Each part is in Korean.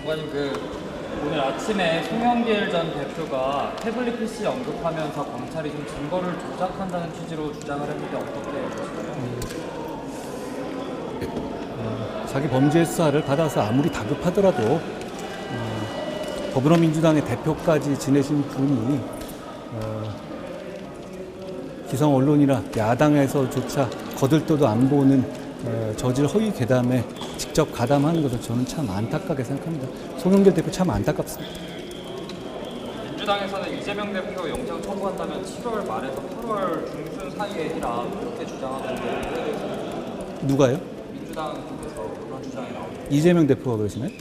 장관님 오늘 아침에 송영길 전 대표가 태블릿 PC 언급하면서 검찰이 좀 증거를 조작한다는 취지로 주장을 했는데 어떻게 보시나요? 자기 범죄 수사를 받아서 아무리 다급하더라도 더불어민주당의 대표까지 지내신 분이 기성 언론이나 야당에서조차 거들떠도 안 보는 저질 허위 괴담에 직접 가담하는 것을 저는 참 안타깝게 생각합니다. 송영길 대표 참 안타깝습니다. 민주당에서는 이재명 대표 영장 청구한다면 7월 말에서 8월 중순 사이에 해라 이렇게 주장하는데 누가요? 민주당 쪽에서 그런 주장이 나옵니다. 이재명 대표가 그러시나요?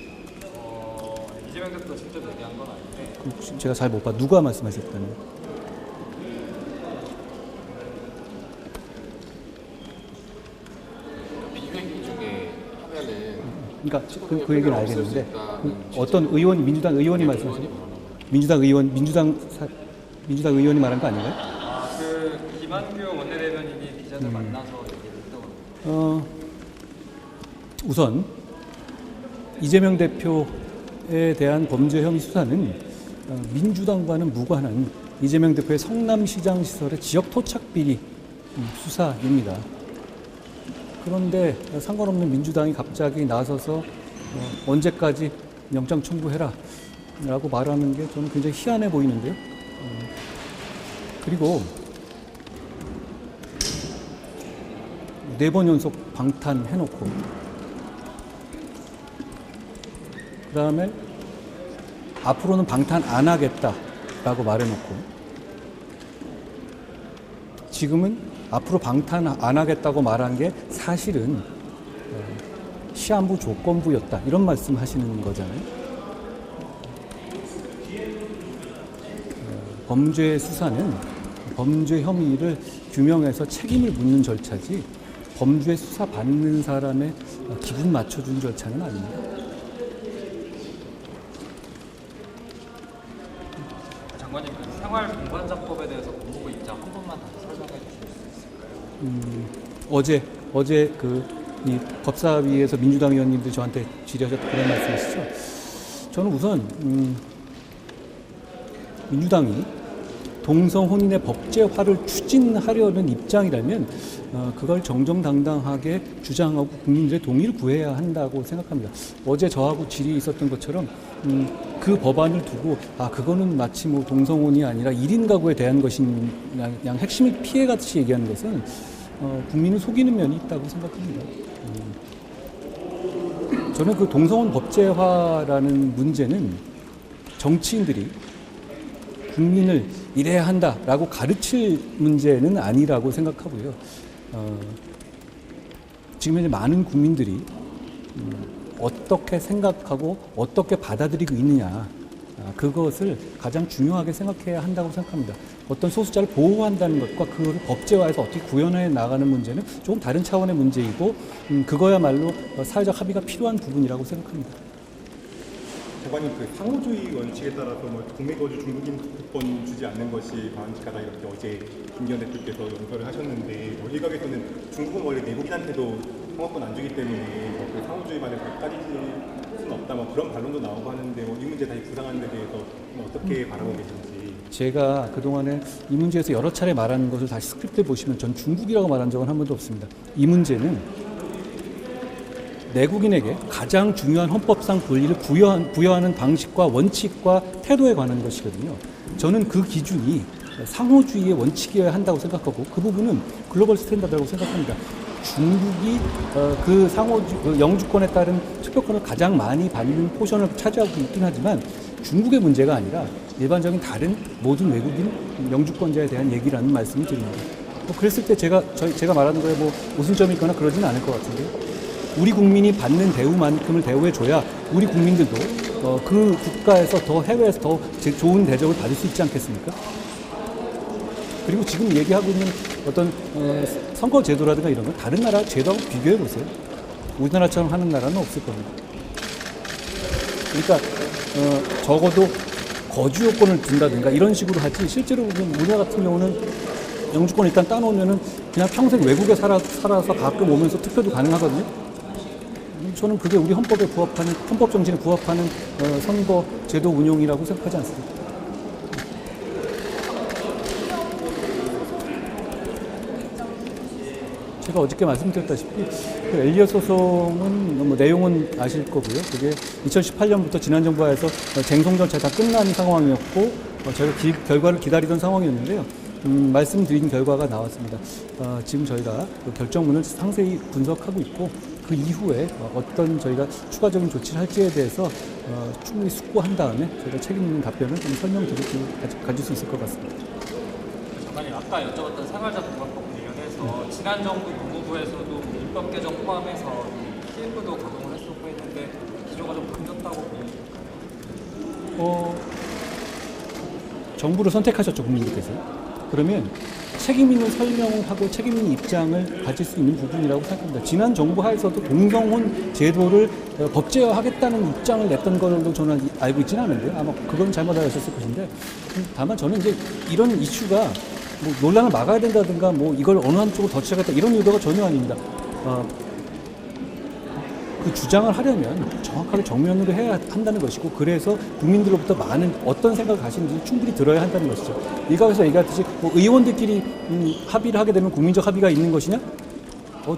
이재명 대표가 직접 얘기한 건 아닌데 제가 잘 못 봐. 누가 말씀하셨다는? 비회기 중에 하면은 그러니까 그 얘기는 알겠는데 어떤 의원, 민주당 의원이 말씀하신 민주당 의원이 말한 거 아닌가요? 김한규 원내대변인이 기자들 만나서 얘기를 했다고. 우선 이재명 대표에 대한 범죄 혐의 수사는 민주당과는 무관한 이재명 대표의 성남시장 시설의 지역 토착 비리 수사입니다. 그런데 상관없는 민주당이 갑자기 나서서 언제까지 영장 청구해라 라고 말하는 게 저는 굉장히 희한해 보이는데요. 그리고 4번 연속 방탄해놓고 그 다음에 앞으로는 방탄 안 하겠다라고 말해놓고 지금은 앞으로 방탄 안 하겠다고 말한 게 사실은 시한부 조건부였다 이런 말씀 하시는 거잖아요. 범죄 수사는 범죄 혐의를 규명해서 책임을 묻는 절차지 범죄 수사 받는 사람의 기분 맞춰주는 절차는 아닙니다. 장관님 생활공간자법에 대해서 법무부 입장 한 번만 다시 설명해 주실 수 있을까요? 어제 이 법사위에서 민주당 의원님들이 저한테 질의하셨던 그런 말씀이시죠. 저는 우선 민주당이 동성혼인의 법제화를 추진하려는 입장이라면 그걸 정정당당하게 주장하고 국민들의 동의를 구해야 한다고 생각합니다. 어제 저하고 질의 있었던 것처럼 그 법안을 두고 그거는 마치 뭐 동성혼이 아니라 1인 가구에 대한 것인 양 핵심 피해같이 얘기하는 것은 국민을 속이는 면이 있다고 생각합니다. 저는 그 동성혼 법제화라는 문제는 정치인들이 국민을 이래야 한다라고 가르칠 문제는 아니라고 생각하고요. 지금 현재 많은 국민들이 어떻게 생각하고 어떻게 받아들이고 있느냐 그것을 가장 중요하게 생각해야 한다고 생각합니다. 어떤 소수자를 보호한다는 것과 그거를 법제화해서 어떻게 구현해 나가는 문제는 조금 다른 차원의 문제이고 그거야말로 사회적 합의가 필요한 부분이라고 생각합니다. 장관님, 상호주의 원칙에 따라서 국내거주 중국인 특권 주지 않는 것이 바람직하다 이렇게 어제 김기현 대표께서 연설을 하셨는데 일각에서는 중국은 원래 내국인한테도 상호권 안 주기 때문에 그 상호주의만을 따질 수는 없다 그런 반론도 나오고 하는데 이 문제 다시 부상하는 데 대해서 어떻게 바라보고 계신지. 제가 그동안에 이 문제에서 여러 차례 말하는 것을 다시 스크립트에 보시면 전 중국이라고 말한 적은 한 번도 없습니다. 이 문제는 내국인에게 가장 중요한 헌법상 권리를 부여하는 방식과 원칙과 태도에 관한 것이거든요. 저는 그 기준이 상호주의의 원칙이어야 한다고 생각하고 그 부분은 글로벌 스탠다드라고 생각합니다. 중국이 그 영주권에 따른 투표권을 가장 많이 받는 포션을 차지하고 있긴 하지만 중국의 문제가 아니라 일반적인 다른 모든 외국인 영주권자에 대한 얘기라는 말씀을 드립니다. 그랬을 때 제가 말하는 거에 오순점이 있거나 그러지는 않을 것 같은데요. 우리 국민이 받는 대우만큼을 대우해줘야 우리 국민들도 그 국가에서 해외에서 더 좋은 대접을 받을 수 있지 않겠습니까? 그리고 지금 얘기하고 있는 어떤 선거 제도라든가 이런 건 다른 나라 제도하고 비교해 보세요. 우리나라처럼 하는 나라는 없을 겁니다. 그러니까 적어도 거주 요건을 준다든가 이런 식으로 하지 실제로 보면 우리나라 같은 경우는 영주권 일단 따놓으면은 그냥 평생 외국에 살아서 가끔 오면서 투표도 가능하거든요. 저는 그게 우리 헌법에 부합하는, 헌법 정신에 부합하는 선거 제도 운용이라고 생각하지 않습니다. 제가 어저께 말씀드렸다시피 그 엘리엇 소송은 뭐 내용은 아실 거고요. 그게 2018년부터 지난 정부에서 쟁송 절차 다 끝난 상황이었고 저희가 결과를 기다리던 상황이었는데요. 말씀드린 결과가 나왔습니다. 지금 저희가 그 결정문을 상세히 분석하고 있고 그 이후에 어떤 저희가 추가적인 조치를 할지에 대해서 충분히 숙고한 다음에 저희가 책임 있는 답변을 좀 가질 수 있을 것 같습니다. 장관님 아까 여쭤봤던 생활자보건법 관련해서 지난 정부 법무부에서도 입법 개정 포함해서 PF도 가동을 했었고 했는데 기조가 좀 바뀌었다고 보입니다. 정부를 선택하셨죠, 국민들께서. 그러면 책임 있는 설명하고 책임 있는 입장을 가질 수 있는 부분이라고 생각합니다. 지난 정부 하에서도 동성혼 제도를 법제화하겠다는 입장을 냈던 걸로 저는 알고 있지는 않은데요. 아마 그건 잘못 알으셨을 것인데, 다만 저는 이제 이런 이슈가 뭐 논란을 막아야 된다든가 뭐 이걸 어느 한쪽으로 더 치자겠다 이런 의도가 전혀 아닙니다. 그 주장을 하려면 정확하게 정면으로 해야 한다는 것이고, 그래서 국민들로부터 많은 어떤 생각을 가시는지 충분히 들어야 한다는 것이죠. 일각에서 얘기하듯이 뭐 의원들끼리 합의를 하게 되면 국민적 합의가 있는 것이냐?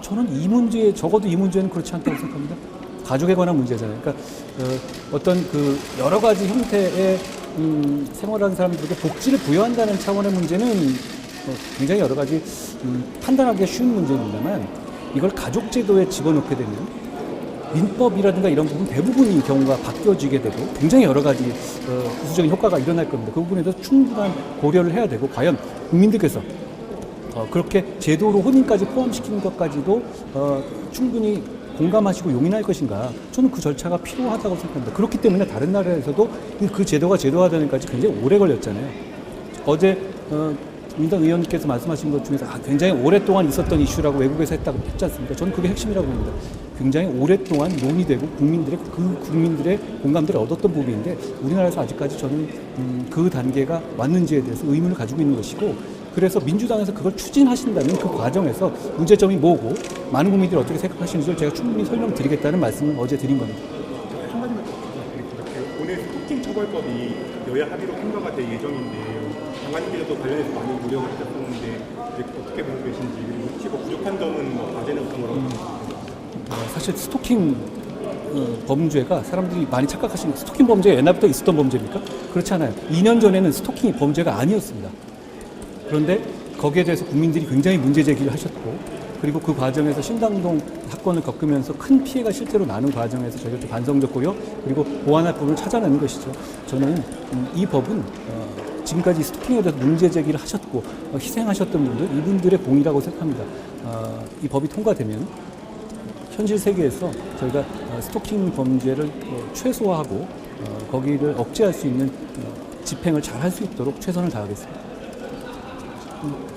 저는 이 문제, 적어도 이 문제는 그렇지 않다고 생각합니다. 가족에 관한 문제잖아요. 그러니까 어떤 그 여러 가지 형태의 생활하는 사람들에게 복지를 부여한다는 차원의 문제는 굉장히 여러 가지 판단하기가 쉬운 문제입니다만, 이걸 가족제도에 집어넣게 되면 민법이라든가 이런 부분 대부분이 경우가 바뀌어지게 되고 굉장히 여러 가지 부수적인 효과가 일어날 겁니다. 그 부분에 대해서 충분한 고려를 해야 되고, 과연 국민들께서 그렇게 제도로 혼인까지 포함시키는 것까지도 충분히 공감하시고 용인할 것인가, 저는 그 절차가 필요하다고 생각합니다. 그렇기 때문에 다른 나라에서도 그 제도가 제도화되는 까지 굉장히 오래 걸렸잖아요. 어제 민당 의원님께서 말씀하신 것 중에서 굉장히 오랫동안 있었던 이슈라고 외국에서 했다고 했지 않습니까? 저는 그게 핵심이라고 봅니다. 굉장히 오랫동안 논의되고 국민들의 공감대를 얻었던 부분인데, 우리나라에서 아직까지 저는 그 단계가 왔는지에 대해서 의문을 가지고 있는 것이고, 그래서 민주당에서 그걸 추진하신다면 그 과정에서 문제점이 뭐고 많은 국민들이 어떻게 생각하시는지를 제가 충분히 설명드리겠다는 말씀을 어제 드린 겁니다. 한 가지만 더 드릴게요. 오늘 스토킹 처벌법이 여야 합의로 통과가 될 예정인데, 장관님께서도 관련해서 많은 노력을 하셨었는데 어떻게 보고 계신지, 그리고 혹시 뭐 부족한 점은 뭐 과제는 어떤 거라고 생각하세요? 사실 스토킹 범죄가 사람들이 많이 착각하시는, 스토킹 범죄가 옛날부터 있었던 범죄입니까? 그렇지 않아요. 2년 전에는 스토킹이 범죄가 아니었습니다. 그런데 거기에 대해서 국민들이 굉장히 문제 제기를 하셨고, 그리고 그 과정에서 신당동 사건을 겪으면서 큰 피해가 실제로 나는 과정에서 저희가 좀 반성적고요, 그리고 보완할 부분을 찾아내는 것이죠. 저는 이 법은 지금까지 스토킹에 대해서 문제 제기를 하셨고 희생하셨던 분들, 이분들의 공이라고 생각합니다. 이 법이 통과되면 현실 세계에서 저희가 스토킹 범죄를 최소화하고 거기를 억제할 수 있는 집행을 잘 할 수 있도록 최선을 다하겠습니다.